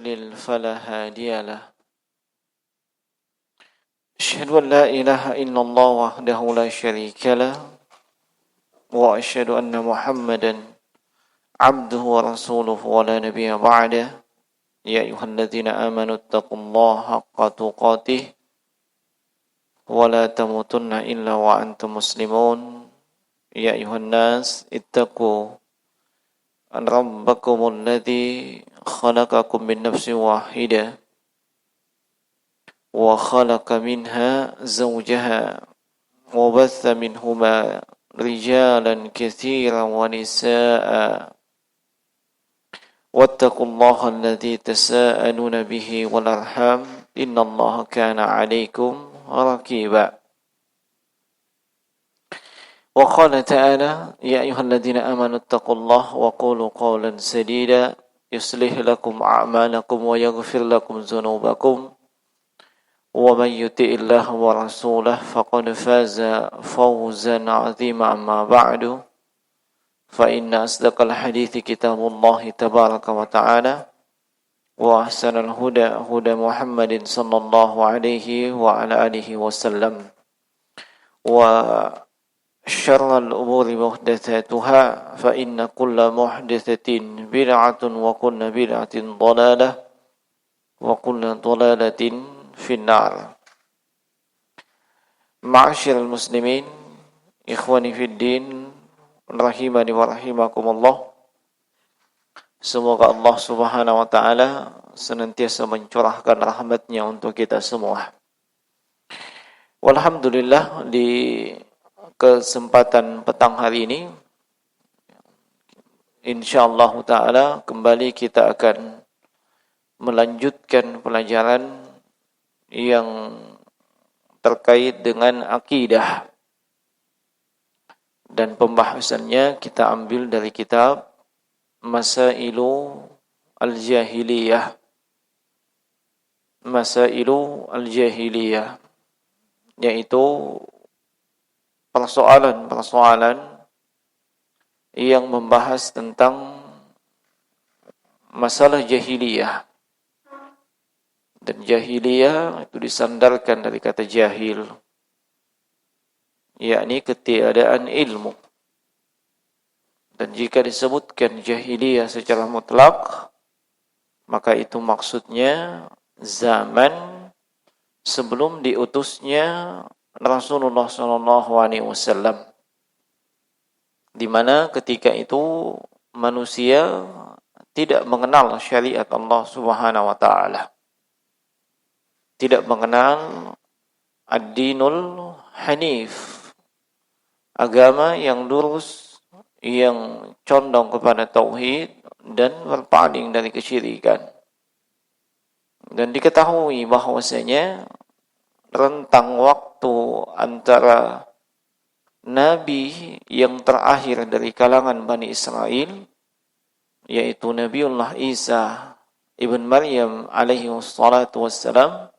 يضلل فلا هادي له أشهد أن لا إله إلا الله وحده لا شريك له وأشهد أن محمدا عبده ورسوله ولا نبي بعده يا أيها الذين آمنوا اتقوا الله حق تقاته ولا تموتن إلا وأنتم مسلمون يا أيها الناس اتقوا أن ربكم الذي خلقكم من نفس واحدة وخلق منها زوجها وبث منهما رجالا كثيرا ونساء واتقوا الله الذي تساءلون به والأرحام إن الله كان عليكم رقيبا وقال تعالى يا أيها الذين آمنوا اتقوا الله وقولوا قولا سديدا يصلح لكم أعمالكم ويغفر لكم ذنوبكم ومن يطع الله ورسوله فقد فاز فوزا عظيما أما بعد فإن أصدق الحديث كتاب الله تبارك وتعالى وأحسن الهدى هدى محمد صلى الله عليه وعلى آله وسلم وشر الأمور محدثاتها فإن كل محدثة بدعة وكل بدعة ضلالة وكل ضلالة في النار. Ma'asyiral muslimin, ikhwani fid din, rahimani wa rahimakumullah. Semoga Allah Subhanahu wa taala senantiasa mencurahkan rahmat-Nya untuk kita semua. Walhamdulillah, di kesempatan petang hari ini insyaallah taala kembali kita akan melanjutkan pelajaran yang terkait dengan akidah, dan pembahasannya kita ambil dari kitab Masailu Al-Jahiliyah. Masailu Al-Jahiliyah, yaitu persoalan-persoalan yang membahas tentang masalah jahiliyah. Dan jahiliyah itu disandarkan dari kata jahil, yakni ketiadaan ilmu. Dan jika disebutkan jahiliyah secara mutlak, maka itu maksudnya zaman sebelum diutusnya Rasulullah SAW, di mana ketika itu manusia tidak mengenal syariat Allah Subhanahu wa taala, tidak mengenal ad-dinul hanif, agama yang lurus, yang condong kepada tauhid dan berpaling dari kesyirikan. Dan diketahui bahwasanya rentang waktu antara nabi yang terakhir dari kalangan Bani Israel, yaitu Nabiullah Isa ibn Maryam alaihi wassalatu wassalam,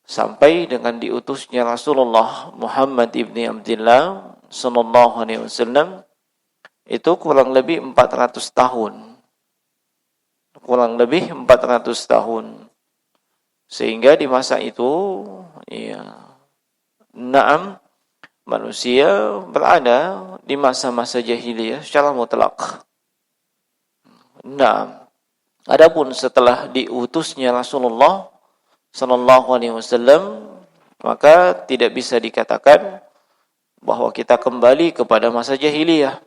sampai dengan diutusnya Rasulullah Muhammad ibni Abdullah sallallahu alaihi wasallam, itu kurang lebih 400 tahun. Kurang lebih 400 tahun. Sehingga di masa itu, manusia berada di masa-masa jahiliyah secara mutlak. Adapun setelah diutusnya Rasulullah sallallahu alaihi wasallam, maka tidak bisa dikatakan bahwa kita kembali kepada masa jahiliyah.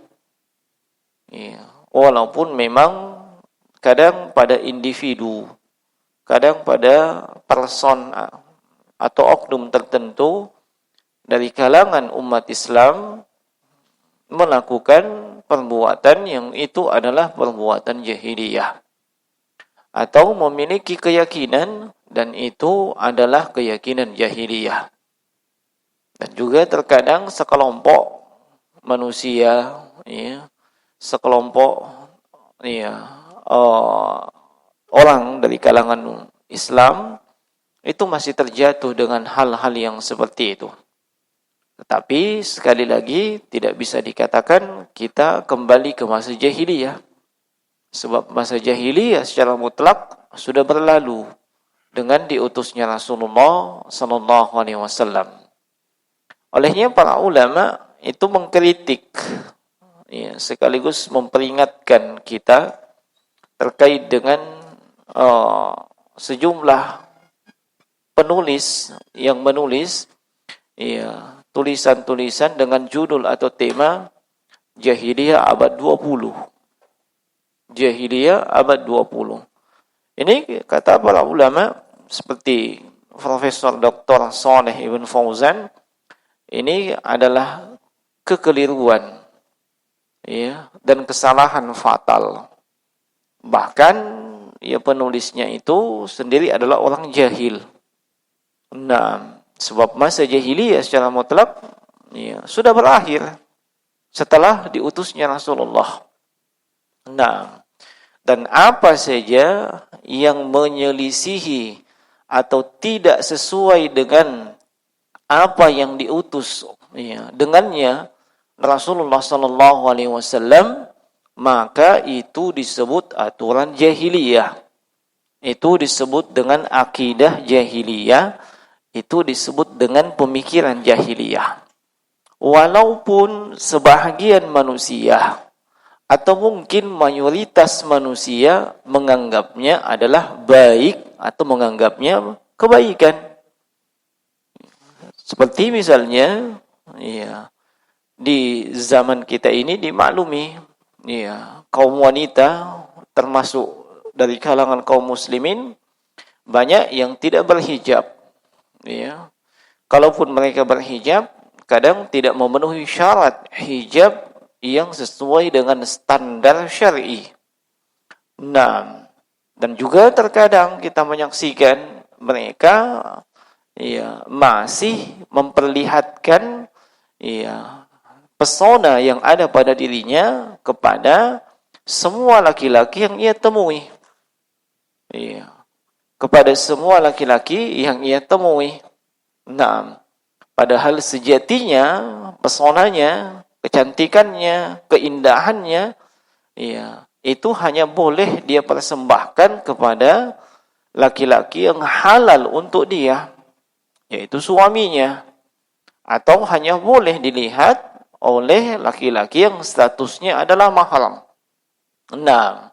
Walaupun memang kadang pada individu, kadang pada person atau oknum tertentu dari kalangan umat Islam melakukan perbuatan yang itu adalah perbuatan jahiliyah, atau memiliki keyakinan dan itu adalah keyakinan jahiliyah. Dan juga terkadang sekelompok manusia, sekelompok orang dari kalangan Islam itu masih terjatuh dengan hal-hal yang seperti itu. Tetapi sekali lagi tidak bisa dikatakan kita kembali ke masa jahiliyah. Sebab masa jahiliyah secara mutlak sudah berlalu dengan diutusnya Rasulullah sallallahu alaihi wasallam. Olehnya para ulama itu mengkritik, ya, sekaligus memperingatkan kita terkait dengan sejumlah penulis yang menulis, ya, tulisan-tulisan dengan judul atau tema Jahiliyah abad 20. Jahiliyah abad 20. Ini kata para ulama seperti Profesor Dr. Shalih Ibn Fauzan, ini adalah kekeliruan, ya, dan kesalahan fatal. Bahkan ya penulisnya itu sendiri adalah orang jahil. Nah, sebab masa jahiliyah secara mutlak, ya, sudah berakhir setelah diutusnya Rasulullah. Nah, dan apa saja yang menyelisihi atau tidak sesuai dengan apa yang diutus, ya, dengannya Rasulullah sallallahu alaihi wasallam, maka itu disebut aturan jahiliyah. Itu disebut dengan akidah jahiliyah, itu disebut dengan pemikiran jahiliyah. Walaupun sebahagian manusia atau mungkin mayoritas manusia menganggapnya adalah baik atau menganggapnya kebaikan. Seperti misalnya, ya, di zaman kita ini dimaklumi, ya, kaum wanita termasuk dari kalangan kaum muslimin banyak yang tidak berhijab, ya. Kalaupun mereka berhijab, kadang tidak memenuhi syarat hijab yang sesuai dengan standar syar'i. Nah, dan juga terkadang kita menyaksikan mereka, ya, masih memperlihatkan, ya, pesona yang ada pada dirinya kepada semua laki-laki yang ia temui. Ya, kepada semua laki-laki yang ia temui. Nah, padahal sejatinya pesonanya, kecantikannya, keindahannya, ya, itu hanya boleh dia persembahkan kepada laki-laki yang halal untuk dia, yaitu suaminya, atau hanya boleh dilihat oleh laki-laki yang statusnya adalah mahram. Nah,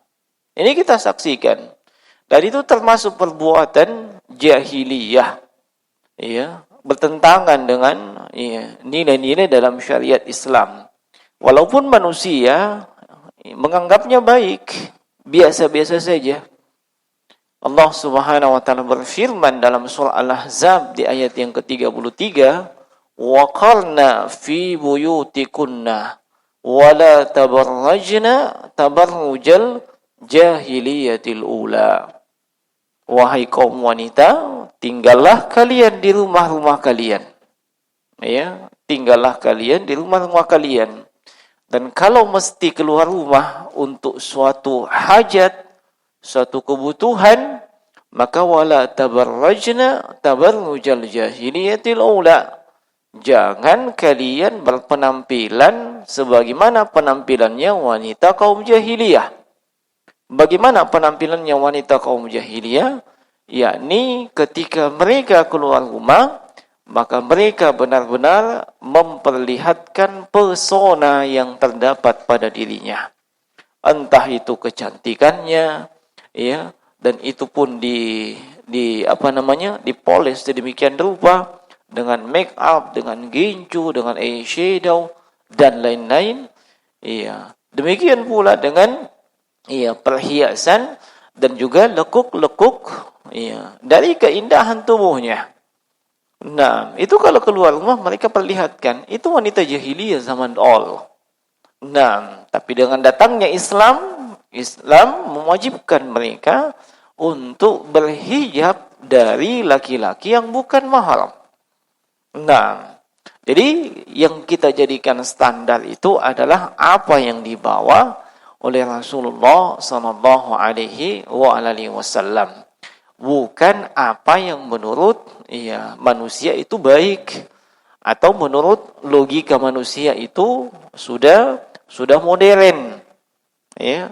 ini kita saksikan. Dan itu termasuk perbuatan jahiliyah, ya, bertentangan dengan, ya, nilai-nilai dalam syariat Islam. Walaupun manusia menganggapnya baik, biasa-biasa saja. Allah Subhanahu wa taala berfirman dalam surah Al-Ahzab di ayat yang ke-33, "Wa qarna fi buyutikunna wa la tabarrajna tabarrujal jahiliyatil ula." Wahai kaum wanita, tinggallah kalian di rumah-rumah kalian. Ya, tinggallah kalian di rumah-rumah kalian. Dan kalau mesti keluar rumah untuk suatu hajat, suatu kebutuhan, maka wala tabarrajna tabarrujal jahiliyatil ula. Jangan kalian berpenampilan sebagaimana penampilannya wanita kaum jahiliyah. Bagaimana penampilannya wanita kaum jahiliyah? Yakni ketika mereka keluar rumah, maka mereka benar-benar memperlihatkan pesona yang terdapat pada dirinya. Entah itu kecantikannya, ya, dan itu pun dipoles sedemikian rupa dengan make up, dengan gincu, dengan eyeshadow dan lain-lain. Ya, demikian pula dengan, ya, perhiasan dan juga lekuk-lekuk, ya, dari keindahan tubuhnya. Nah, itu kalau keluar rumah mereka perlihatkan, itu wanita jahiliyah zaman all. Nah, tapi dengan datangnya Islam mewajibkan mereka untuk berhijab dari laki-laki yang bukan mahram. Nah, jadi yang kita jadikan standar itu adalah apa yang dibawa oleh Rasulullah sallallahu alaihi wasallam, bukan apa yang menurut, ya, manusia itu baik atau menurut logika manusia itu sudah modern, ya.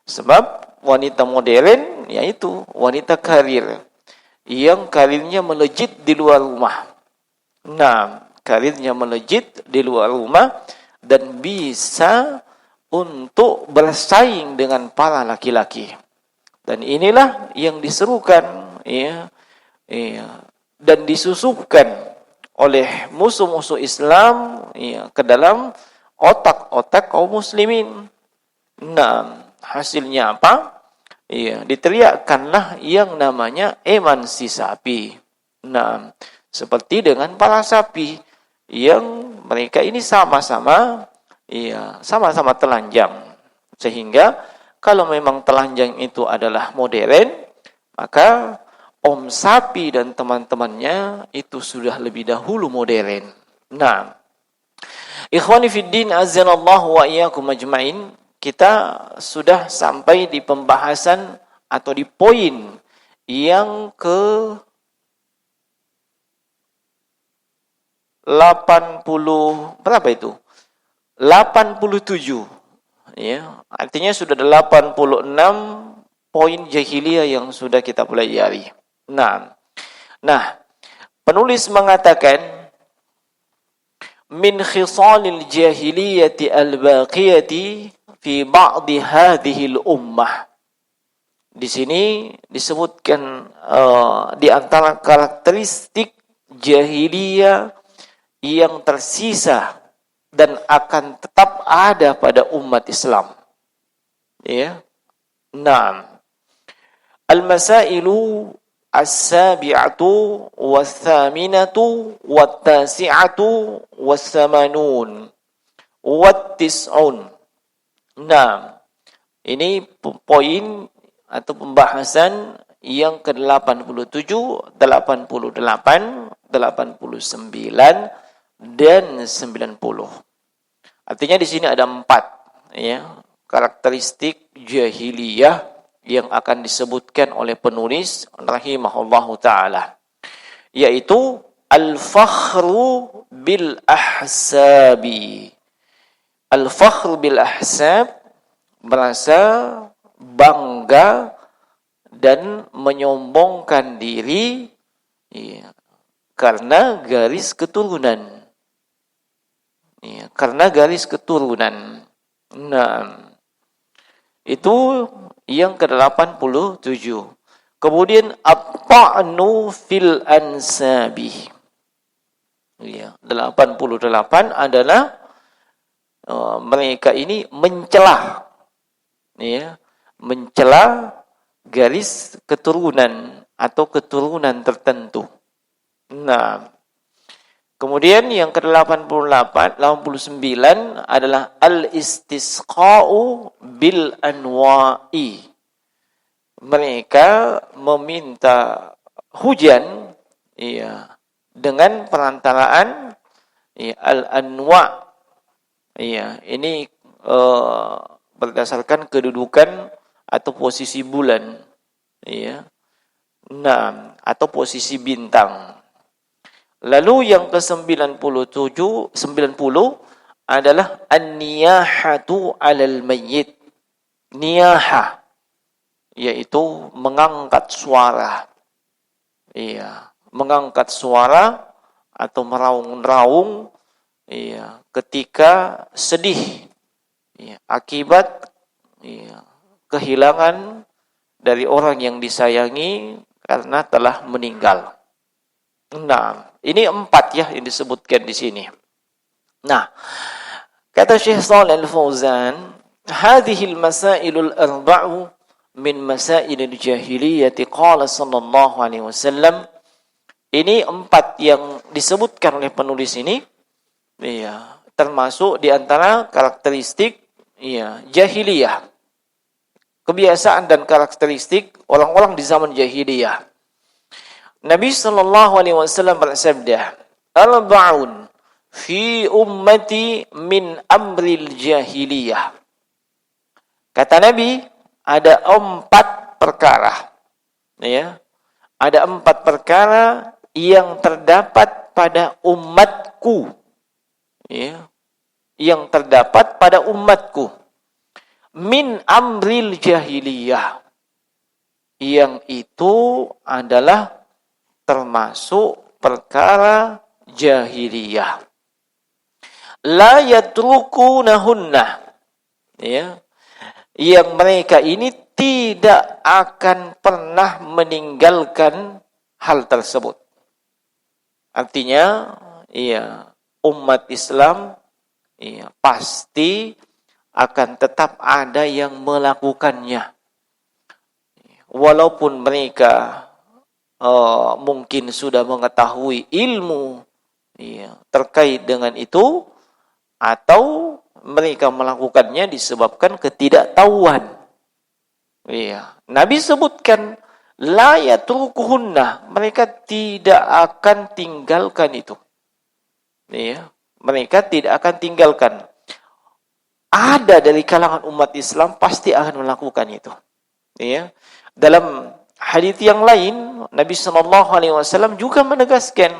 Sebab wanita modern, yaitu wanita karir yang karirnya melejit di luar rumah. Nah, karirnya melejit di luar rumah dan bisa untuk bersaing dengan para laki-laki. Dan inilah yang diserukan dan disusupkan oleh musuh-musuh Islam ke dalam otak-otak kaum muslimin. Nah, hasilnya apa? Diteriakkanlah yang namanya emansisasi. Nah, seperti dengan para sapi yang mereka ini sama-sama telanjang. Sehingga kalau memang telanjang itu adalah modern, maka Om Sapi dan teman-temannya itu sudah lebih dahulu modern. Nah, ikhwani fiddin azanallahu wa iyyakum ajmain, kita sudah sampai di pembahasan atau di poin yang ke 80 berapa itu? 87. Ya, artinya sudah 86 poin jahiliyah yang sudah kita pelajari. Nah, penulis mengatakan min khisalil jahiliyati al-baqiyati fi ba'di hadhihi al-ummah. Di sini disebutkan di antara karakteristik jahiliyah yang tersisa dan akan tetap ada pada umat Islam. Ya. Naam. Al-masailu as-sabi'atu was-thaminatu wat-tasi'atu was-samanun wat-tis'un. Naam. Ini poin atau pembahasan yang ke-87, 88, 89 dan 90. Artinya di sini ada 4 karakteristik jahiliyah yang akan disebutkan oleh penulis rahimahullahu taala, yaitu al-fakhru bil ahsabi. Al-fakhru bil ahsab, merasa bangga dan menyombongkan diri karena garis keturunan. Karena garis keturunan. Nah, itu yang ke-87. Kemudian at-ta'nu fil ansabi. 88 adalah mereka ini mencela garis keturunan atau keturunan tertentu. Nah, kemudian yang ke-88, 89 adalah al-istisqa'u bil anwa'i. Mereka meminta hujan dengan perantaraan al-anwa'. Ini berdasarkan kedudukan atau posisi bulan. Nah, atau posisi bintang. Lalu yang ke-90 adalah an-niyahatu 'alal mayyit. Niyahah, yaitu mengangkat suara. Mengangkat suara atau meraung-raung ketika sedih akibat kehilangan dari orang yang disayangi karena telah meninggal. Nah, ini 4 yang disebutkan di sini. Nah, kata Syekh Shalih Al-Fauzan, hadhihi al-masailul arba'u min masailil jahiliyyati qala sallallahu alaihi wasallam. Ini 4 yang disebutkan oleh penulis ini termasuk di antara karakteristik jahiliyah. Kebiasaan dan karakteristik orang-orang di zaman jahiliyah. Nabi sallallahu alaihi wasallam bersabda, "Arba'un fi ummati min amril jahiliyah." Kata Nabi, ada 4 perkara. Ada 4 perkara yang terdapat pada umatku. Yang terdapat pada umatku. min amril jahiliyah, yang itu adalah termasuk perkara jahiliyah. La yatrukunahunna, ya, yang mereka ini tidak akan pernah meninggalkan hal tersebut. Artinya, ya, umat Islam, ya, pasti akan tetap ada yang melakukannya. Walaupun mereka mungkin sudah mengetahui ilmu, ya, terkait dengan itu, atau mereka melakukannya disebabkan ketidaktahuan. Ya, Nabi sebutkan la yatrukuhunna, mereka tidak akan tinggalkan itu. Ya, mereka tidak akan tinggalkan. Ada dari kalangan umat Islam pasti akan melakukan itu. Ya. Dalam hadis yang lain, Nabi sallallahu alaihi wasallam juga menegaskan,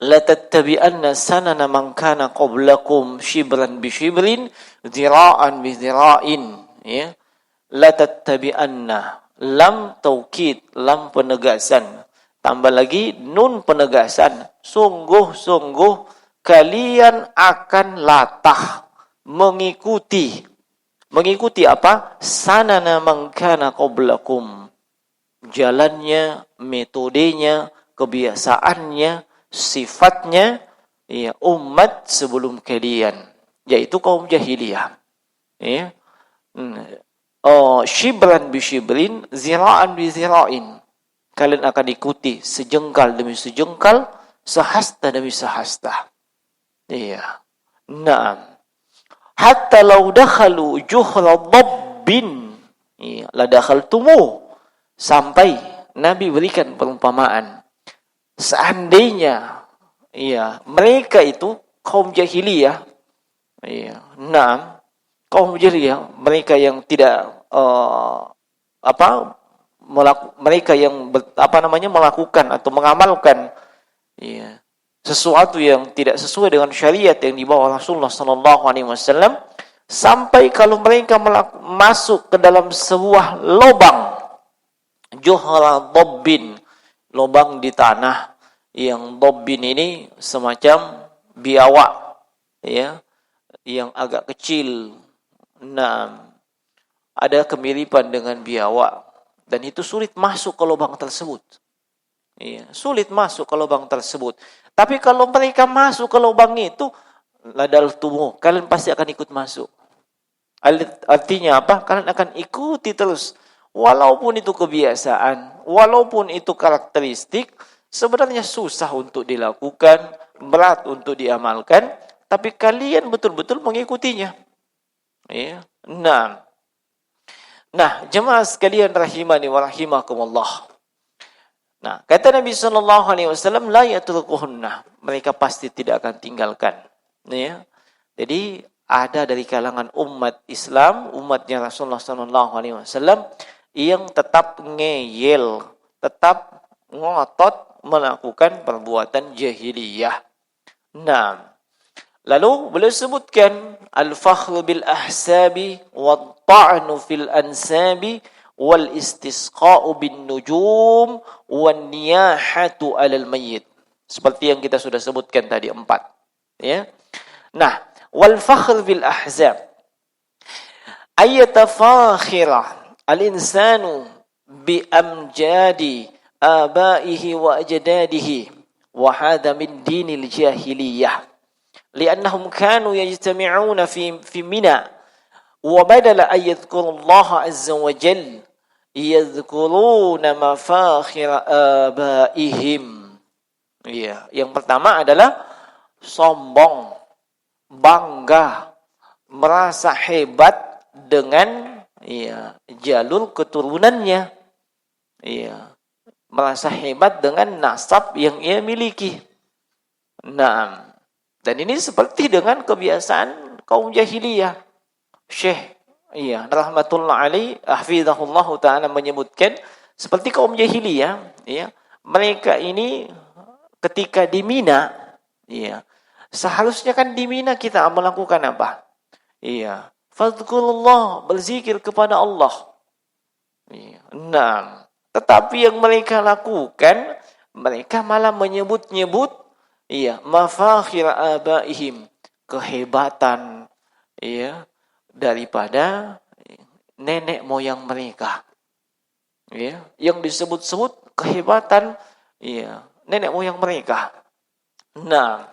la tattabi'anna sanana man kana qablakum shibran bi shibrin, dhira'an bi dhira'in, ya. La tattabi'anna, lam taukid, lam penegasan, tambah lagi nun penegasan, sungguh-sungguh kalian akan latah mengikuti apa? Sanana man kana qablakum, jalannya, metodenya, kebiasaannya, sifatnya, ya, umat sebelum kalian, yaitu kaum jahiliyah. Ya. Shibran bi shibrin, zira'an bi zira'in. Kalian akan ikuti sejengkal demi sejengkal, sehasta demi sehasta. Iya. Naam. Hatta law dakhalu juhra dhabbin, iya, la dakhaltumu, sampai Nabi berikan perumpamaan, seandainya, iya, mereka itu kaum jahiliyah, iya, naam, kaum jahiliyah, mereka yang tidak mereka yang melakukan atau mengamalkan, iya, sesuatu yang tidak sesuai dengan syariat yang dibawa Rasulullah sallallahu alaihi wasallam, sampai kalau mereka masuk ke dalam sebuah lubang, juhra dhabbin, lubang di tanah, yang dhabbin ini semacam biawak, ya, yang agak kecil. Nah, ada kemiripan dengan biawak, dan itu sulit masuk ke lubang tersebut. Iya, sulit masuk ke lubang tersebut. Tapi kalau mereka masuk ke lubang itu, ladal tubuh, kalian pasti akan ikut masuk. Artinya apa? Kalian akan ikuti terus. Walaupun itu kebiasaan, walaupun itu karakteristik, sebenarnya susah untuk dilakukan, berat untuk diamalkan, tapi kalian betul-betul mengikutinya. Ya. Nah, jemaah sekalian rahimani wa rahimakumullah. Nah, kata Nabi sallallahu alaihi wasallam, la yatrukuhunna, mereka pasti tidak akan tinggalkan. Ya. Jadi ada dari kalangan umat Islam, umatnya Rasulullah sallallahu alaihi wasallam, yang tetap ngeyel, tetap ngotot melakukan perbuatan jahiliyah. Nah, lalu beliau sebutkan al-fakhru bil ahsabi wat ta'nu fil ansabi wal istisqa'u bin nujum wan niyahatu 'alal mayyit. Seperti yang kita sudah sebutkan tadi 4. Ya. Nah, wal fakhr bil ahzab ayatafakhira al-insanu bi amjadi abaihi wa ajdadihi wa hadha min dinil jahiliyah li'annahum kanu yajtami'una fi mina wa badala an yadhkurullaha azza wa jalla yadhkuruna mafakhir abaihim. Iya, yang pertama adalah sombong, bangga, merasa hebat dengan, iya, jalur keturunannya. Iya, merasa hebat dengan nasab yang ia miliki. Nah, dan ini seperti dengan kebiasaan kaum jahiliyah. Syekh, iya, rahmatullah alaih, hafizahullah ta'ala menyebutkan, seperti kaum jahiliyah, ya, mereka ini ketika di Mina, iya, seharusnya kan di Mina kita melakukan apa? Iya, Fadhkurullah, berzikir kepada Allah. Iya. Nah, tetapi yang mereka lakukan, mereka malah menyebut-nyebut, iya, mafakhir abaihim, kehebatan, iya, daripada nenek moyang mereka. Ya, yang disebut-sebut kehebatan, iya, nenek moyang mereka. Nah,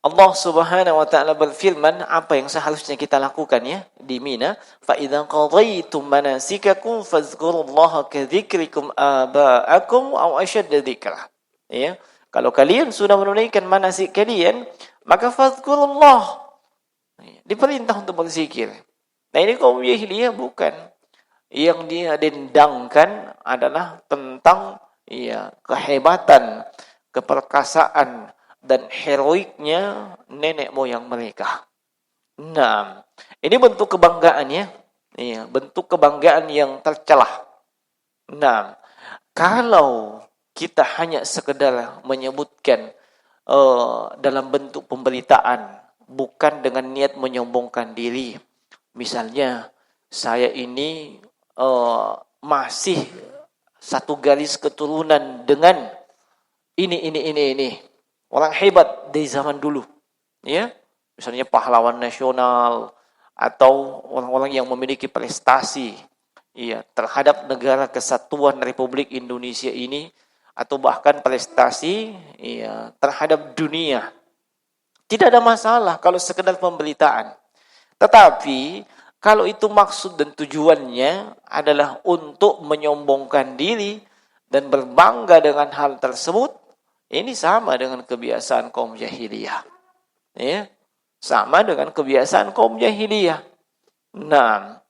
Allah Subhanahu wa taala berfirman apa yang seharusnya kita lakukan ya di Mina, fa idza qadaytum manasikakum fadhkurullaha ka dzikrikum aba'akum aw ashadda dzikra. Ya, kalau kalian sudah menunaikan manasik kalian, maka fadhkurullah. Diperintah untuk berzikir. Nah, ini kaum jahiliyah bukan. Yang dia dendangkan adalah tentang ya kehebatan, keperkasaan dan heroiknya nenek moyang mereka. Nah, ini bentuk kebanggaan ya. Iya, bentuk kebanggaan yang tercelah. Nah, kalau kita hanya sekedar menyebutkan dalam bentuk pemberitaan, bukan dengan niat menyombongkan diri. Misalnya, saya ini masih satu garis keturunan dengan ini. Orang hebat dari zaman dulu. Ya, misalnya pahlawan nasional atau orang-orang yang memiliki prestasi ya terhadap negara kesatuan Republik Indonesia ini atau bahkan prestasi ya terhadap dunia. Tidak ada masalah kalau sekedar pemberitaan. Tetapi kalau itu maksud dan tujuannya adalah untuk menyombongkan diri dan berbangga dengan hal tersebut, ini sama dengan kebiasaan kaum jahiliyah. Ya, sama dengan kebiasaan kaum jahiliyah. Nah,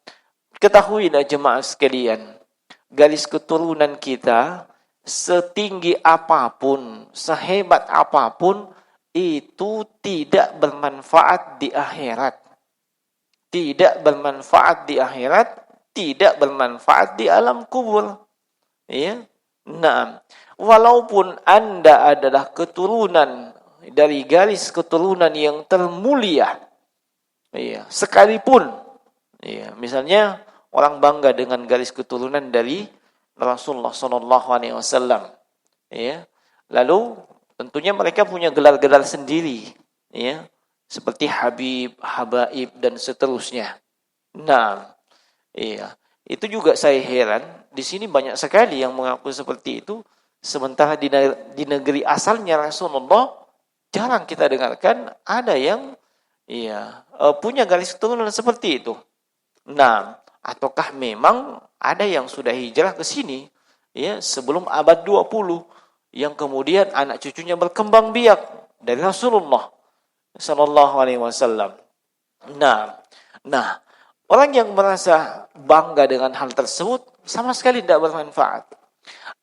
ketahuilah jemaah sekalian, garis keturunan kita setinggi apapun, sehebat apapun, itu tidak bermanfaat di akhirat. Tidak bermanfaat di akhirat, tidak bermanfaat di alam kubur. Ya. Nah, walaupun Anda adalah keturunan dari garis keturunan yang termulia, ya, sekalipun, ya, misalnya orang bangga dengan garis keturunan dari Rasulullah Sallallahu Alaihi Wasallam, ya, lalu tentunya mereka punya gelar-gelar sendiri, ya, seperti Habib, Habaib dan seterusnya. Nah, iya, itu juga saya heran. Di sini banyak sekali yang mengaku seperti itu, sementara di negeri asalnya Rasulullah jarang kita dengarkan ada yang iya punya garis keturunan seperti itu. Nah, ataukah memang ada yang sudah hijrah ke sini ya sebelum abad 20 yang kemudian anak cucunya berkembang biak dari Rasulullah sallallahu alaihi wasallam. Nah, orang yang merasa bangga dengan hal tersebut sama sekali tidak bermanfaat.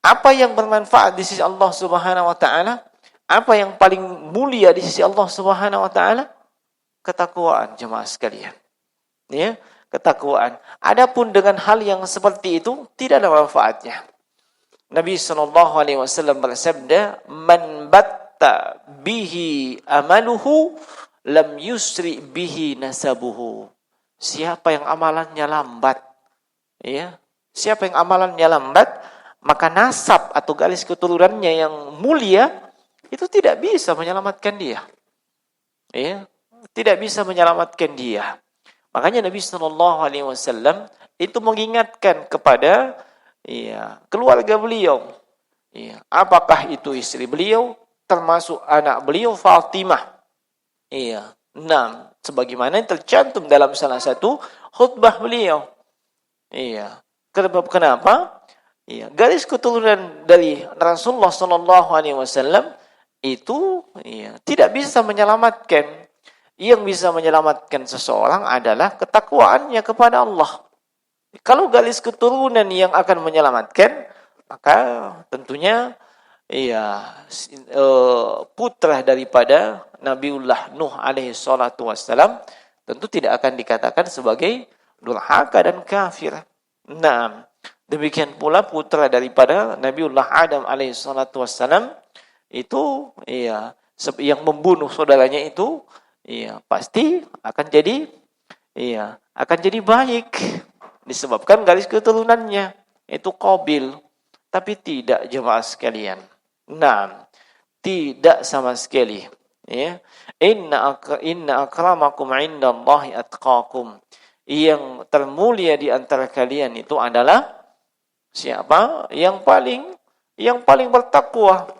Apa yang bermanfaat di sisi Allah Subhanahu wa taala? Apa yang paling mulia di sisi Allah Subhanahu wa taala? Ketakwaan jemaah sekalian. Ya, ketakwaan. Adapun dengan hal yang seperti itu tidak ada manfaatnya. Nabi sallallahu alaihi wasallam bersabda, "Man batta bihi amaluhu lam yusri bihi nasabuhu." Siapa yang amalannya lambat, ya, siapa yang amalannya lambat, maka nasab atau garis keturunannya yang mulia itu tidak bisa menyelamatkan dia, ya, tidak bisa menyelamatkan dia. Makanya Nabi Sallallahu Alaihi Wasallam itu mengingatkan kepada, ya, keluarga beliau, ya, apakah itu istri beliau, termasuk anak beliau Fatimah, iya. Nah, sebagaimana yang tercantum dalam salah satu khutbah beliau. Iya. Kenapa? Iya, garis keturunan dari Rasulullah sallallahu alaihi wasallam itu iya, tidak bisa menyelamatkan. Yang bisa menyelamatkan seseorang adalah ketakwaannya kepada Allah. Kalau garis keturunan yang akan menyelamatkan, maka tentunya iya, putra daripada Nabiullah Nuh alaihi salatu wassalam tentu tidak akan dikatakan sebagai durhaka dan kafir. Nah, demikian pula putra daripada Nabiullah Adam alaihi salatu wassalam itu iya yang membunuh saudaranya itu iya pasti akan jadi iya, akan jadi baik disebabkan garis keturunannya itu Qabil. Tapi tidak jemaah sekalian. Nah, tidak sama sekali. Ya. Inna akramakum indallahi atqakum. Yang termulia di antara kalian itu adalah siapa? Yang paling bertakwa.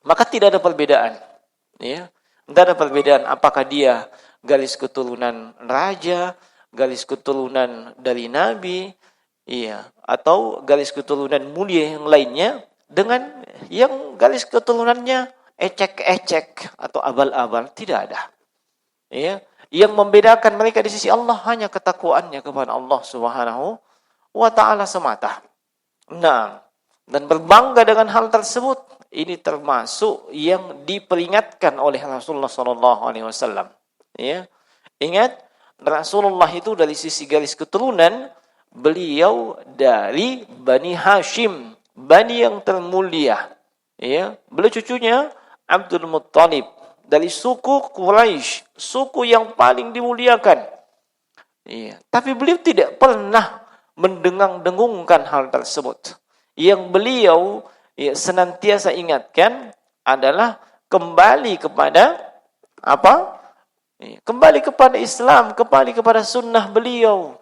Maka tidak ada perbedaan. Ya. Tidak ada perbedaan apakah dia garis keturunan raja, garis keturunan dari nabi, iya, atau garis keturunan mulia yang lainnya dengan yang garis keturunannya ecek-ecek atau abal-abal, tidak ada. Ya, yang membedakan mereka di sisi Allah hanya ketakwaannya kepada Allah Subhanahu wa taala semata. Nah, dan berbangga dengan hal tersebut ini termasuk yang diperingatkan oleh Rasulullah sallallahu alaihi wasallam. Ya. Ingat, Rasulullah itu dari sisi garis keturunan beliau dari Bani Hashim, Bani yang termulia. Ya, beliau cucunya Abdul Muttalib dari suku Quraisy, suku yang paling dimuliakan. Ya, tapi beliau tidak pernah mendengung-dengungkan hal tersebut. Yang beliau senantiasa ingatkan adalah kembali kepada apa? Kembali kepada Islam, kembali kepada sunnah beliau.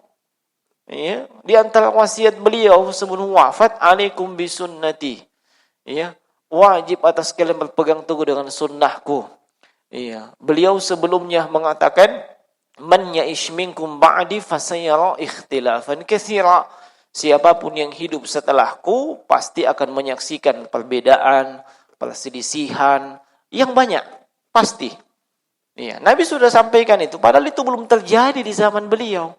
Ya, di antara wasiat beliau sebelum wafat, alaikum bisunnati. Ya, wajib atas kalian berpegang teguh dengan sunnahku. Ya, beliau sebelumnya mengatakan, man ya'ish minkum ba'di fasayara ikhtilafan katsira. Siapapun yang hidup setelahku pasti akan menyaksikan perbedaan, perselisihan yang banyak, pasti. Ya, Nabi sudah sampaikan itu, padahal itu belum terjadi di zaman beliau.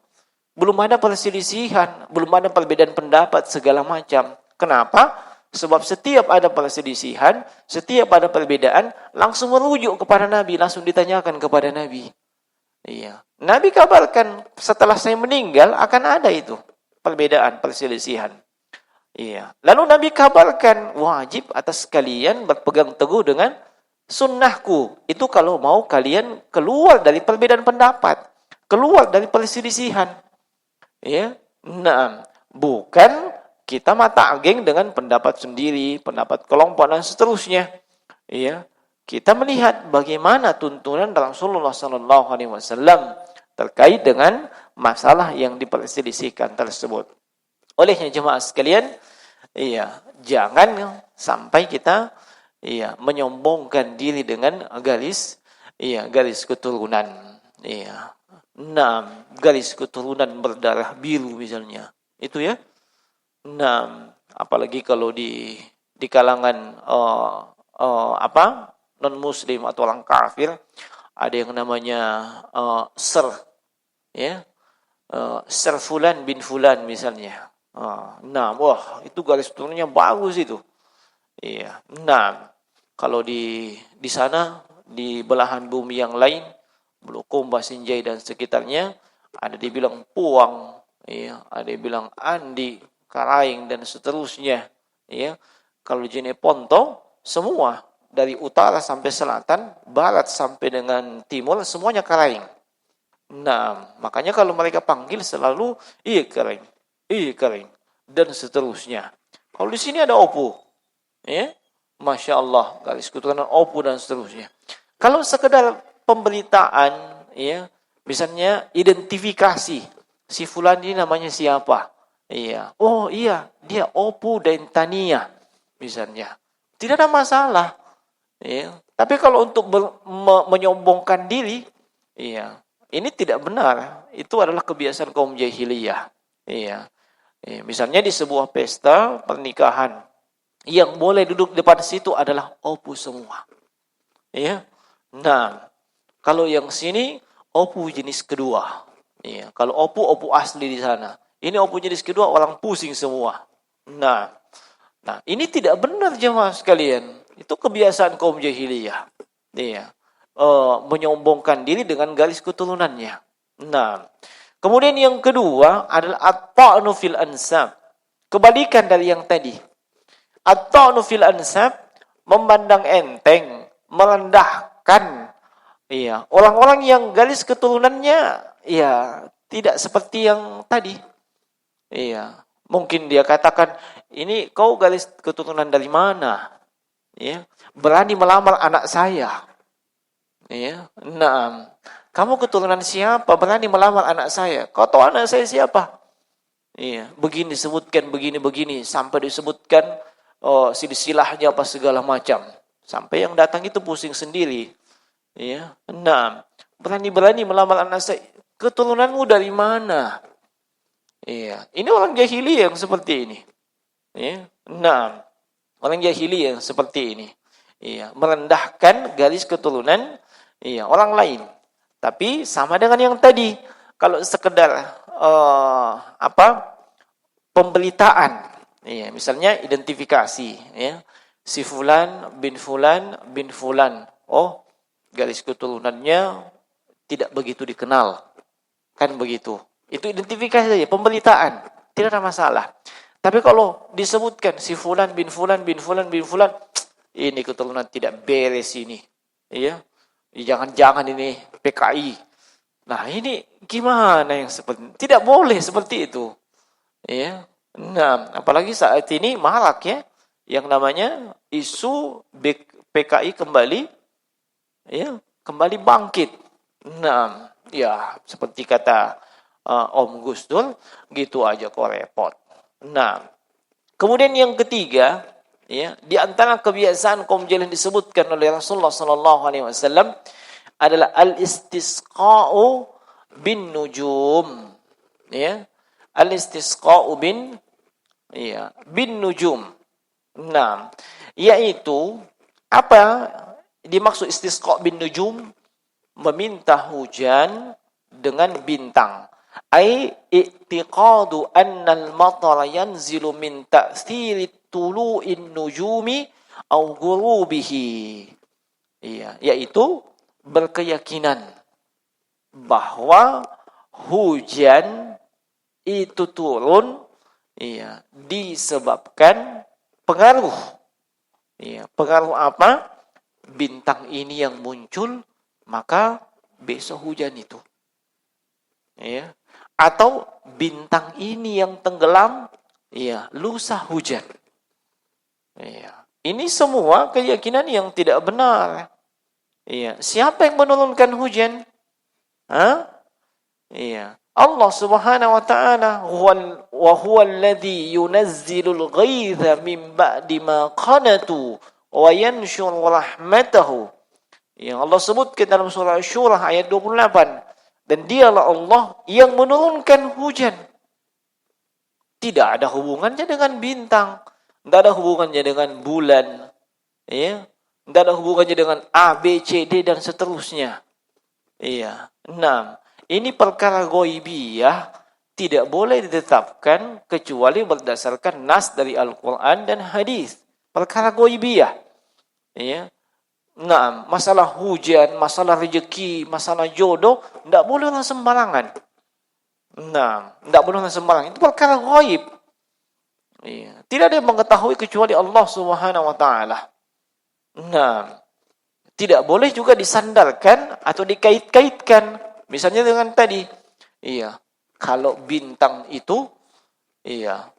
Belum ada perselisihan, belum ada perbedaan pendapat segala macam. Kenapa? Sebab setiap ada perselisihan, setiap ada perbedaan, langsung merujuk kepada Nabi, langsung ditanyakan kepada Nabi. Iya. Nabi kabarkan setelah saya meninggal akan ada itu perbedaan, perselisihan. Iya. Lalu Nabi kabarkan wajib atas kalian berpegang teguh dengan sunnahku. Itu kalau mau kalian keluar dari perbedaan pendapat, keluar dari perselisihan. Ya. Nah, bukan kita mata geng dengan pendapat sendiri, pendapat kelompok dan seterusnya. Ya. Kita melihat bagaimana tuntunan Rasulullah sallallahu alaihi wasallam terkait dengan masalah yang diperselisihkan tersebut. Olehnya jemaah sekalian, jangan sampai kita menyombongkan diri dengan garis keturunan. Nah, garis keturunan berdarah biru misalnya. Itu ya. Nah, apalagi kalau di kalangan non muslim atau orang kafir ada yang namanya ser, ya. Ser fulan bin fulan misalnya. Nah, wah, itu garis keturunannya bagus itu. Iya. Nah, kalau di sana di belahan bumi yang lain, Bulukumba, Sinjai dan sekitarnya, ada dibilang Puang, ya, ada dibilang Andi, Karaing dan seterusnya, ya. Kalau Jeneponto, semua dari utara sampai selatan, barat sampai dengan timur, semuanya Karaing. Nah, makanya kalau mereka panggil selalu Karaing, dan seterusnya. Kalau di sini ada Opu, ya, Masya Allah, garis keturunan Opu dan seterusnya. Kalau sekedar pemberitaan, ya, misalnya identifikasi, si fulan ini namanya siapa? Iya, oh iya, dia Opu dan Tania, misalnya. Tidak ada masalah. Ya. Tapi kalau untuk menyombongkan diri, iya, ini tidak benar. Itu adalah kebiasaan kaum jahiliyah. Iya. Misalnya di sebuah pesta pernikahan, yang boleh duduk di depan situ adalah Opu semua. Iya. Nah, kalau yang sini Opu jenis kedua. Iya. Kalau Opu asli di sana. Ini Opu jenis kedua, orang pusing semua. Nah, ini tidak benar jemaah sekalian. Itu kebiasaan kaum jahiliyah. Iya. Menyombongkan diri dengan garis keturunannya. Nah, kemudian yang kedua adalah at-ta'nu fil ansab. Kebalikan dari yang tadi. At-ta'nu fil ansab, memandang enteng, merendahkan, orang-orang yang garis keturunannya Tidak seperti yang tadi. Iya. Mungkin dia katakan, ini kau garis keturunan dari mana? Ya. Berani melamar anak saya. Ya. Nah, kamu keturunan siapa? Berani melamar anak saya. Kau tahu anak saya siapa? Iya. Begini disebutkan, begini. Sampai disebutkan silsilahnya apa segala macam. Sampai yang datang itu pusing sendiri. Ya. Nah, berani-berani melamar anak saya. Keturunanmu dari mana? Iya, ini orang jahiliyah yang seperti ini. Ya. Nah, orang jahiliyah yang seperti ini. Iya, merendahkan garis keturunan orang lain. Tapi sama dengan yang tadi. Kalau sekedar pemberitaan, iya, misalnya identifikasi, ya. Si fulan bin fulan bin fulan. Oh, garis keturunannya tidak begitu dikenal. Kan begitu. Itu identifikasi saja, pemberitaan. Tidak ada masalah. Tapi kalau disebutkan si fulan bin fulan bin fulan bin fulan, ini keturunan tidak beres ini. Iya. Jangan-jangan ini PKI. Nah, ini gimana yang seperti tidak boleh seperti itu. Iya. Nah, apalagi saat ini marak ya yang namanya isu PKI kembali kembali bangkit. Nah, ya seperti kata Om Gus Dur, gitu aja kok repot. Nah, kemudian yang ketiga, ya, di antara kebiasaan kaum jahilin disebutkan oleh Rasulullah sallallahu alaihi wasallam adalah al-istisqa'u bin nujum. Ya. Al-istisqa'u bin nujum. Nah, yaitu apa dimaksud istisqa' bin nujum? Meminta hujan dengan bintang. Ai i'tiqadu anna al-matar yanzilu min ta'thiri tulu'in nujumi au ghurubihi. Iya, yaitu berkeyakinan bahwa hujan itu turun disebabkan pengaruh. Iya, pengaruh apa? Bintang ini yang muncul, maka besok hujan itu. Ya. Atau bintang ini yang tenggelam, lusa hujan. Ya. Ini semua keyakinan yang tidak benar. Ya. Siapa yang menurunkan hujan? Allah Subhanahu wa taala wa huwa alladhi yunazzilul ghaitha min ba'di ma qanatu wa yanshur rahmatahu. Yang Allah sebutkan dalam surah Asy-Syura ayat 28. Dan dialah Allah yang menurunkan hujan. Tidak ada hubungannya dengan bintang. Tidak ada hubungannya dengan bulan. Ya. Tidak ada hubungannya dengan A, B, C, D, dan seterusnya. Iya. Nah, ini perkara ghaibiyah tidak boleh ditetapkan kecuali berdasarkan nas dari Al-Quran dan hadis. Perkara ghaibiyah. Iya. Nah, masalah hujan, masalah rezeki, masalah jodoh, tidak bolehlah sembarangan. Nah, tidak bolehlah sembarangan. Itu perkara ghaib. Iya. Tidak ada yang mengetahui kecuali Allah Subhanahu wa taala. Nah, tidak boleh juga disandarkan atau dikait-kaitkan. Misalnya dengan tadi. Iya. Kalau bintang itu,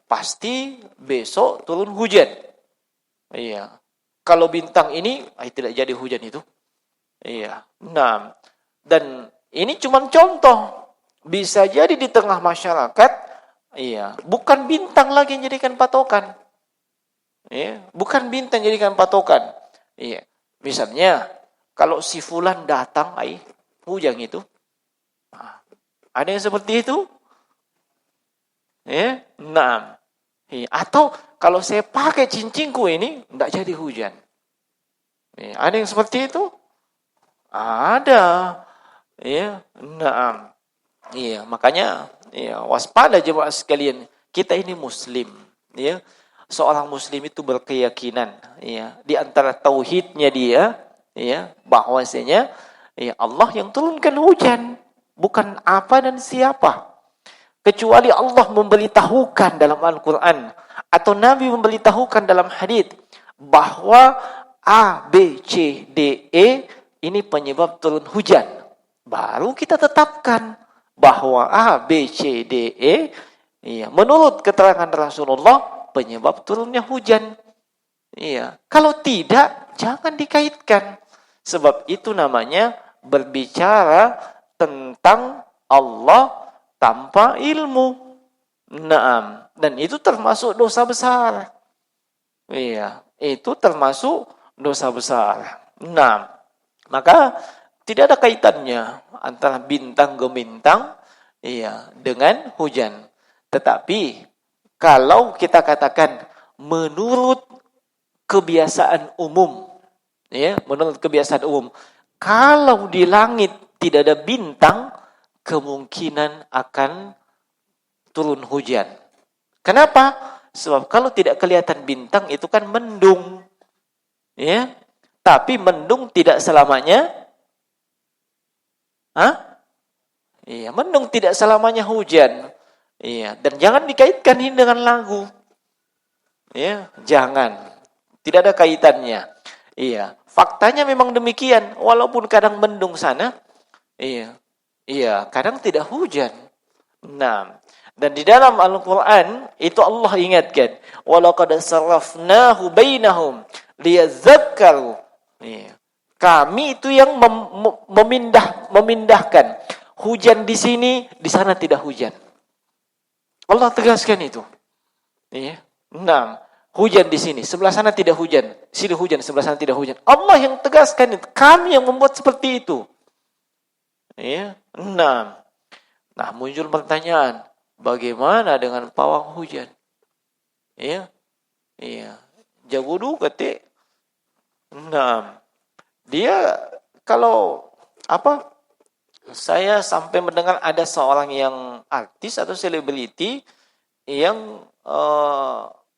pasti besok turun hujan. Iya. Kalau bintang ini, tidak jadi hujan itu. Iya. Nah, dan ini cuma contoh. Bisa jadi di tengah masyarakat, bukan bintang lagi yang jadikan patokan. Bukan bintang yang jadikan patokan. Misalnya, kalau si fulan datang, hujan itu. Ada yang seperti itu? Nah. Atau kalau saya pakai cincinku ini, tidak jadi hujan. Ada yang seperti itu? Ada. Nah. Makanya waspada jemaah sekalian. Kita ini muslim. Seorang muslim itu berkeyakinan. Di antara tauhidnya dia, bahwasanya Allah yang turunkan hujan. Bukan apa dan siapa. Kecuali Allah memberitahukan dalam Al-Quran atau Nabi memberitahukan dalam hadis bahwa A, B, C, D, E ini penyebab turun hujan. Baru kita tetapkan bahwa A, B, C, D, E, iya, menurut keterangan Rasulullah penyebab turunnya hujan. Iya, kalau tidak jangan dikaitkan. Sebab itu namanya berbicara tentang Allah tanpa ilmu. Naam, dan itu termasuk dosa besar. Iya, itu termasuk dosa besar. Nah, maka tidak ada kaitannya antara bintang gemintang iya dengan hujan. Tetapi kalau kita katakan menurut kebiasaan umum, ya, menurut kebiasaan umum, kalau di langit tidak ada bintang, kemungkinan akan turun hujan. Kenapa? Sebab kalau tidak kelihatan bintang itu kan mendung. Ya. Tapi mendung tidak selamanya Iya, mendung tidak selamanya hujan. Iya, dan jangan dikaitkan ini dengan lagu. Ya, jangan. Tidak ada kaitannya. Iya, faktanya memang demikian. Walaupun kadang mendung sana, iya, iya, kadang tidak hujan. Nah, dan di dalam Al-Quran itu Allah ingatkan, walaqad sarrafnahu bainahum liyadzakkaru. Iya. Kami itu yang memindahkan hujan di sini, di sana tidak hujan. Allah tegaskan itu. Iya. Nah, hujan di sini, sebelah sana tidak hujan, sini hujan, sebelah sana tidak hujan. Allah yang tegaskan itu, kami yang membuat seperti itu. Iya. Nah, muncul pertanyaan, bagaimana dengan pawang hujan? Iya. Iya. Jagudu kata, nah, dia kalau saya sampai mendengar ada seorang yang artis atau selebriti yang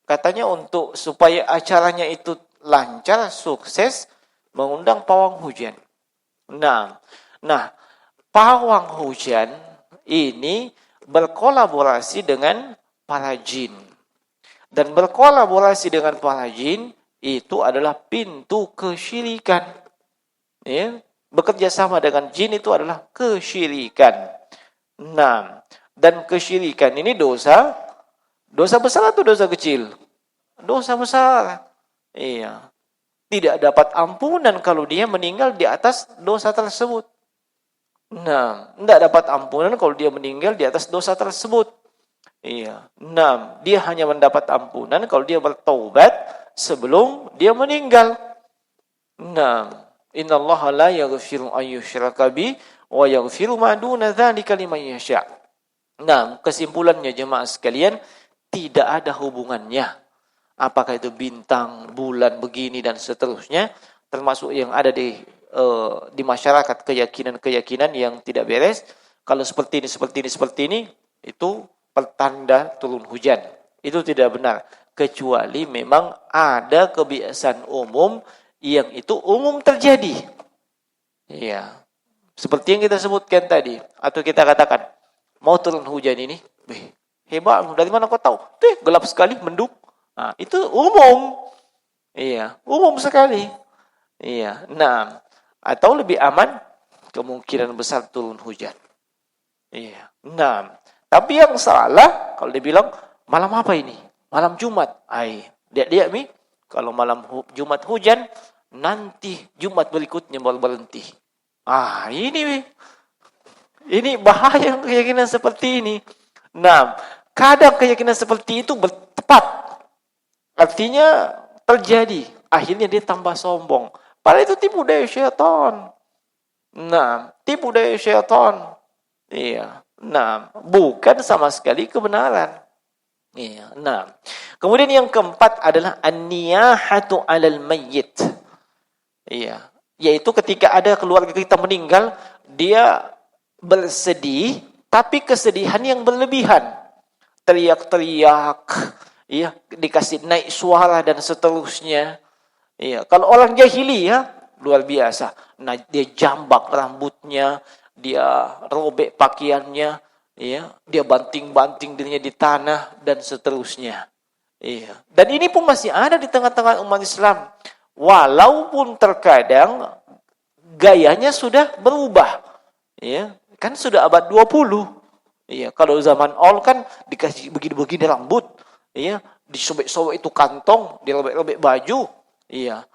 katanya untuk supaya acaranya itu lancar, sukses, mengundang pawang hujan. Nah, pawang hujan ini berkolaborasi dengan para jin. Dan berkolaborasi dengan para jin itu adalah pintu kesyirikan. Ya, bekerja sama dengan jin itu adalah kesyirikan. Nah, dan kesyirikan ini dosa besar atau dosa kecil? Dosa besar. Iya. Tidak dapat ampunan kalau dia meninggal di atas dosa tersebut. Nah, tidak dapat ampunan kalau dia meninggal di atas dosa tersebut. Iya. Nah, dia hanya mendapat ampunan kalau dia bertaubat sebelum dia meninggal. Nah, innallaha la yaghfiru an yushraka bi wa yaghfiru ma duna dzalika liman yasha. Nah, kesimpulannya jemaah sekalian, tidak ada hubungannya apakah itu bintang, bulan begini dan seterusnya, termasuk yang ada di masyarakat keyakinan-keyakinan yang tidak beres. Kalau seperti ini itu pertanda turun hujan. Itu tidak benar, kecuali memang ada kebiasaan umum yang itu umum terjadi. Iya. Seperti yang kita sebutkan tadi, atau kita katakan, mau turun hujan ini, hebat, dari mana kau tahu? Gelap sekali, mendung. Nah, itu umum. Iya, umum sekali. Iya. Nah, atau lebih aman, kemungkinan besar turun hujan. Iya. Nah, tapi yang salah, kalau dibilang, malam apa ini? Malam Jumat. Dia mi, kalau malam Jumat hujan, nanti Jumat berikutnya baru berhenti. Ini bahaya keyakinan seperti ini. Nah, kadang keyakinan seperti itu tepat. Artinya terjadi. Akhirnya dia tambah sombong. Padahal itu tipu daya syaitan. Nah, tipu daya syaitan. Iya. Nah, bukan sama sekali kebenaran. Iya. Nah, kemudian yang keempat adalah an-niyahatu 'alal mayyit. Iya, yaitu ketika ada keluarga kita meninggal, dia bersedih, tapi kesedihan yang berlebihan. Teriak-teriak, iya, dikasih naik suara dan seterusnya. Iya, kalau orang jahiliyah luar biasa. Nah, dia jambak rambutnya, dia robek pakaiannya, iya, dia banting-banting dirinya di tanah dan seterusnya. Iya. Dan ini pun masih ada di tengah-tengah umat Islam. Walaupun terkadang gayanya sudah berubah. Ya, Kan sudah abad 20. Iya, kalau zaman all kan dikasih begini-begini rambut, iya, disobek-sobek itu kantong, dilebek-lebek baju, iya,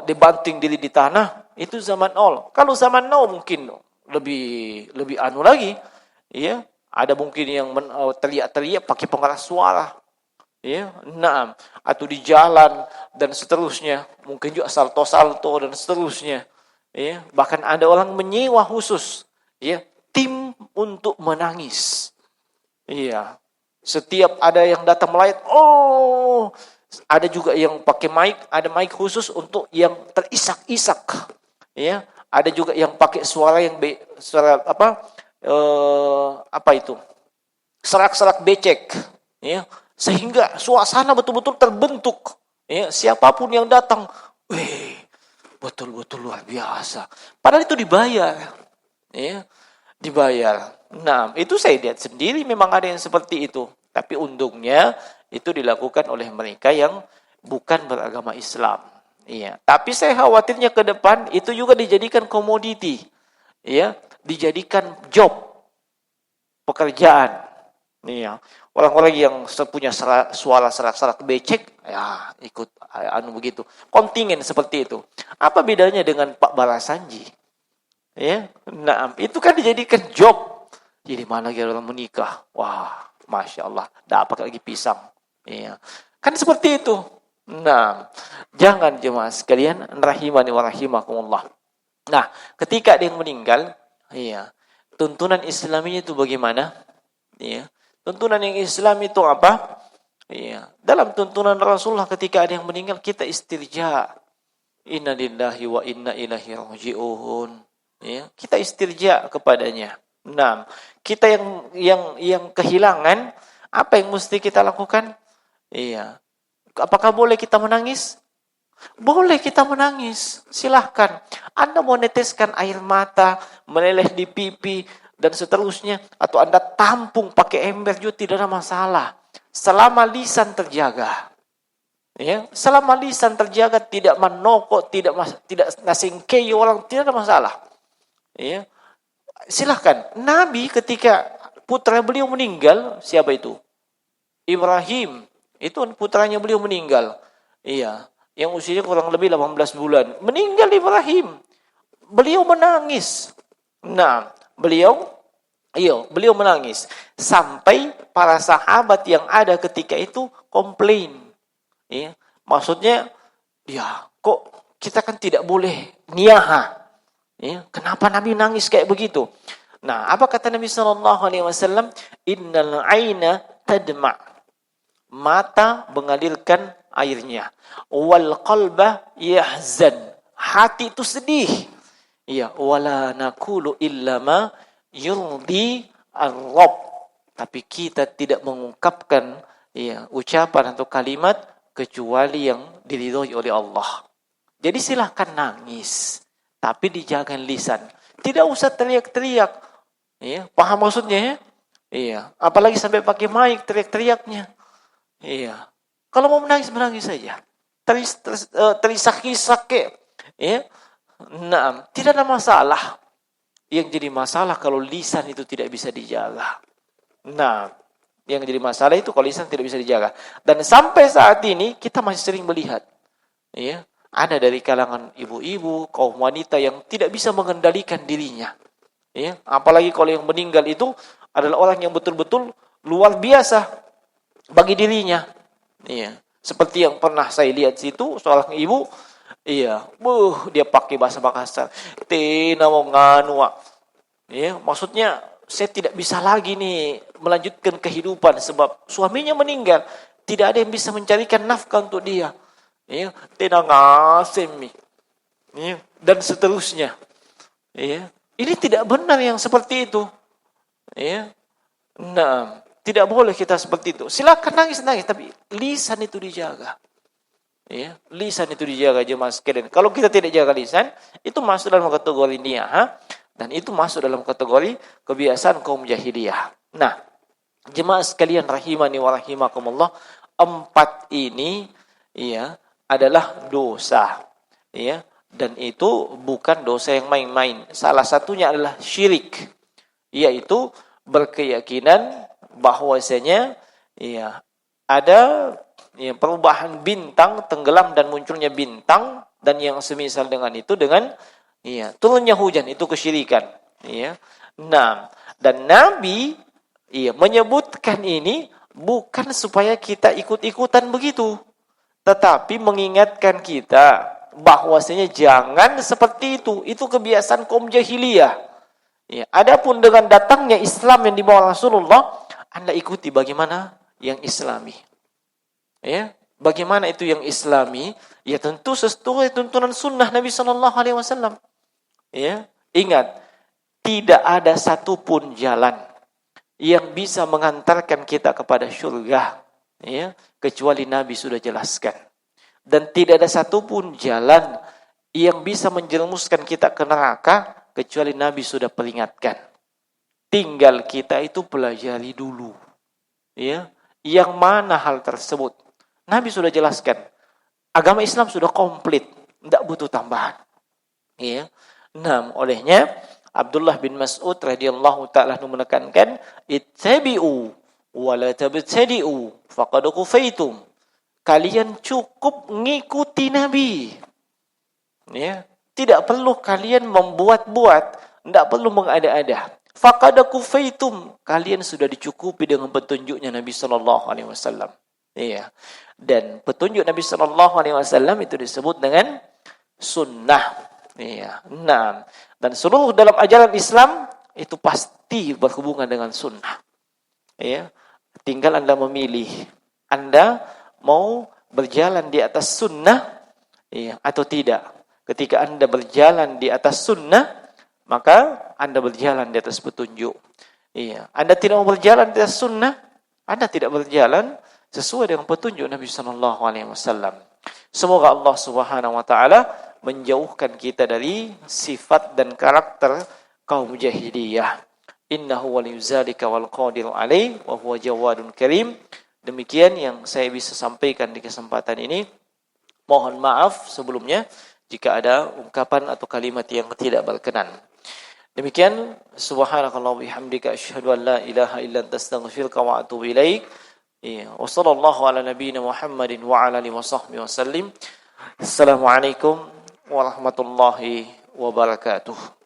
dibanting diri di tanah, itu zaman all. Kalau zaman now mungkin lebih anu lagi, iya, ada mungkin yang teriak-teriak pakai pengeras suara, iya, naam, atau di jalan dan seterusnya, mungkin juga salto-salto dan seterusnya, iya, bahkan ada orang menyewa khusus, iya, tim untuk menangis. Iya. Setiap ada yang datang melayat, oh, ada juga yang pakai mic, ada mic khusus untuk yang terisak-isak. Ya, ada juga yang pakai suara yang suara apa itu? Serak-serak becek, ya. Sehingga suasana betul-betul terbentuk. Ya, siapapun yang datang, wih, betul-betul luar biasa. Padahal itu dibayar. Ya, dibayar. Nah, itu saya lihat sendiri memang ada yang seperti itu. Tapi untungnya itu dilakukan oleh mereka yang bukan beragama Islam. Iya. Tapi saya khawatirnya ke depan itu juga dijadikan komoditi. Iya, dijadikan job, pekerjaan. Iya. Orang-orang yang punya suara serak-serak becek, ya ikut anu begitu. Kontingen seperti itu. Apa bedanya dengan Pak Balasanji? Ya, nah itu kan dijadikan job. Jadi mana lagi orang menikah? Wah, masya Allah, dapat lagi pisang. Iya, kan seperti itu. Nah, jangan jemaah sekalian, rahimani wa rahimakumullah. Nah, ketika ada yang meninggal, iya, tuntunan Islaminya itu bagaimana? Iya, tuntunan yang Islam itu apa? Iya, dalam tuntunan Rasulullah ketika ada yang meninggal kita istirja. Inna lillahi wa inna ilaihi raji'un. Ya, kita istirja kepadanya. Nah, kita yang kehilangan, apa yang mesti kita lakukan? Iya. Apakah boleh kita menangis? Boleh kita menangis. Silahkan. Anda mau neteskan air mata, meleleh di pipi, dan seterusnya. Atau Anda tampung pakai ember juga tidak ada masalah. Selama lisan terjaga. Ya, selama lisan terjaga, tidak menokok, tidak ngasingkei orang, tidak ada masalah. Ya, silahkan. Nabi ketika putra beliau meninggal, siapa itu? Ibrahim. Itu putranya beliau meninggal. Iya, yang usianya kurang lebih 18 bulan. Meninggal Ibrahim. Beliau menangis. Nah, beliau menangis. Sampai para sahabat yang ada ketika itu komplain. Ya, maksudnya, ya, kok kita kan tidak boleh niyaha. Ya, kenapa Nabi nangis kayak begitu? Nah, apa kata Nabi SAW? Innal aina tadma. Mata mengalirkan airnya. Wal qalba yahzan. Hati itu sedih. Ya, wala naqulu illa ma yurdi ar-rabb. Tapi kita tidak mengungkapkan ya, ucapan atau kalimat kecuali yang diridhoi oleh Allah. Jadi silahkan nangis. Tapi dijaga lisan. Tidak usah teriak-teriak. Iya, paham maksudnya ya? Iya, apalagi sampai pakai mic teriak-teriaknya. Iya. Kalau mau menangis saja. Terisak-isak ya. Iya. Nah, tidak ada masalah. Yang jadi masalah kalau lisan itu tidak bisa dijaga. Nah, yang jadi masalah itu kalau lisan tidak bisa dijaga. Dan sampai saat ini kita masih sering melihat. Iya. Ada dari kalangan ibu-ibu, kaum wanita yang tidak bisa mengendalikan dirinya. Ya, apalagi kalau yang meninggal itu adalah orang yang betul-betul luar biasa bagi dirinya. Ya, seperti yang pernah saya lihat situ, seorang ibu, iya, dia pakai bahasa kasar. Tina mau nganu. Ya, maksudnya saya tidak bisa lagi nih melanjutkan kehidupan sebab suaminya meninggal. Tidak ada yang bisa mencarikan nafkah untuk dia. Ya, tidak ngasih ya, dan seterusnya. Ya, ini tidak benar yang seperti itu. Ya, nah, tidak boleh kita seperti itu. Silakan nangis, tapi lisan itu dijaga. Ya, lisan itu dijaga jemaah sekalian. Kalau kita tidak jaga lisan, itu masuk dalam kategori niyah, dan itu masuk dalam kategori kebiasaan kaum jahiliyah. Nah, jemaah sekalian rahimani wa rahimakumullah, 4 ini ya adalah dosa. Ya, dan itu bukan dosa yang main-main. Salah satunya adalah syirik. yaitu berkeyakinan bahwasanya ya ada ya, perubahan bintang, tenggelam dan munculnya bintang dan yang semisal dengan itu dengan ya turunnya hujan, itu kesyirikan. Ya. Nah, dan Nabi ya menyebutkan ini bukan supaya kita ikut-ikutan begitu, tetapi mengingatkan kita bahwasanya jangan seperti itu. Itu kebiasaan kaum jahiliyah. Ya, adapun dengan datangnya Islam yang dibawa Rasulullah, Anda ikuti bagaimana yang Islami. Ya, bagaimana itu yang Islami? Ya tentu sesuai tuntunan sunnah Nabi Sallallahu Alaihi Wasallam. Ya, ingat, tidak ada satupun jalan yang bisa mengantarkan kita kepada syurga, ya, kecuali Nabi sudah jelaskan. Dan tidak ada satupun jalan yang bisa menjerumuskan kita ke neraka, kecuali Nabi sudah peringatkan. Tinggal kita itu pelajari dulu. Ya, yang mana hal tersebut? Nabi sudah jelaskan. Agama Islam sudah komplit, tidak butuh tambahan. Ya. Nah, olehnya Abdullah bin Mas'ud radhiyallahu ta'ala menekankan, ittabi'u wa la tabtadi'u faqad kufaitum. Kalian cukup ngikuti Nabi. Ya, tidak perlu kalian membuat-buat, tidak perlu mengada-ada. Faqad kufaitum, kalian sudah dicukupi dengan petunjuknya Nabi sallallahu alaihi wasallam. Iya. Dan petunjuk Nabi sallallahu alaihi wasallam itu disebut dengan sunnah. Iya. Nah, dan seluruh dalam ajaran Islam itu pasti berhubungan dengan sunnah. Iya. Tinggal Anda memilih. Anda mau berjalan di atas sunnah, iya, atau tidak. Ketika Anda berjalan di atas sunnah, maka Anda berjalan di atas petunjuk. Iya. Anda tidak mau berjalan di atas sunnah, Anda tidak berjalan sesuai dengan petunjuk Nabi sallallahu alaihi wasallam. Semoga Allah Subhanahu wa taala menjauhkan kita dari sifat dan karakter kaum jahiliyah. Innahu waliyudzalika wal qadiru alaih wa huwa jawadun karim. Demikian yang saya bisa sampaikan di kesempatan ini. Mohon maaf sebelumnya jika ada ungkapan atau kalimat yang tidak berkenan. Demikian, subhanakallah bihamdika asyhadu an la ilaha illa anta astaghfiruka wa atubu ilaik. Wa sallallahu ala nabiyyina Muhammadin wa ala alihi wa sahbihi wasallim. Assalamualaikum warahmatullahi wabarakatuh.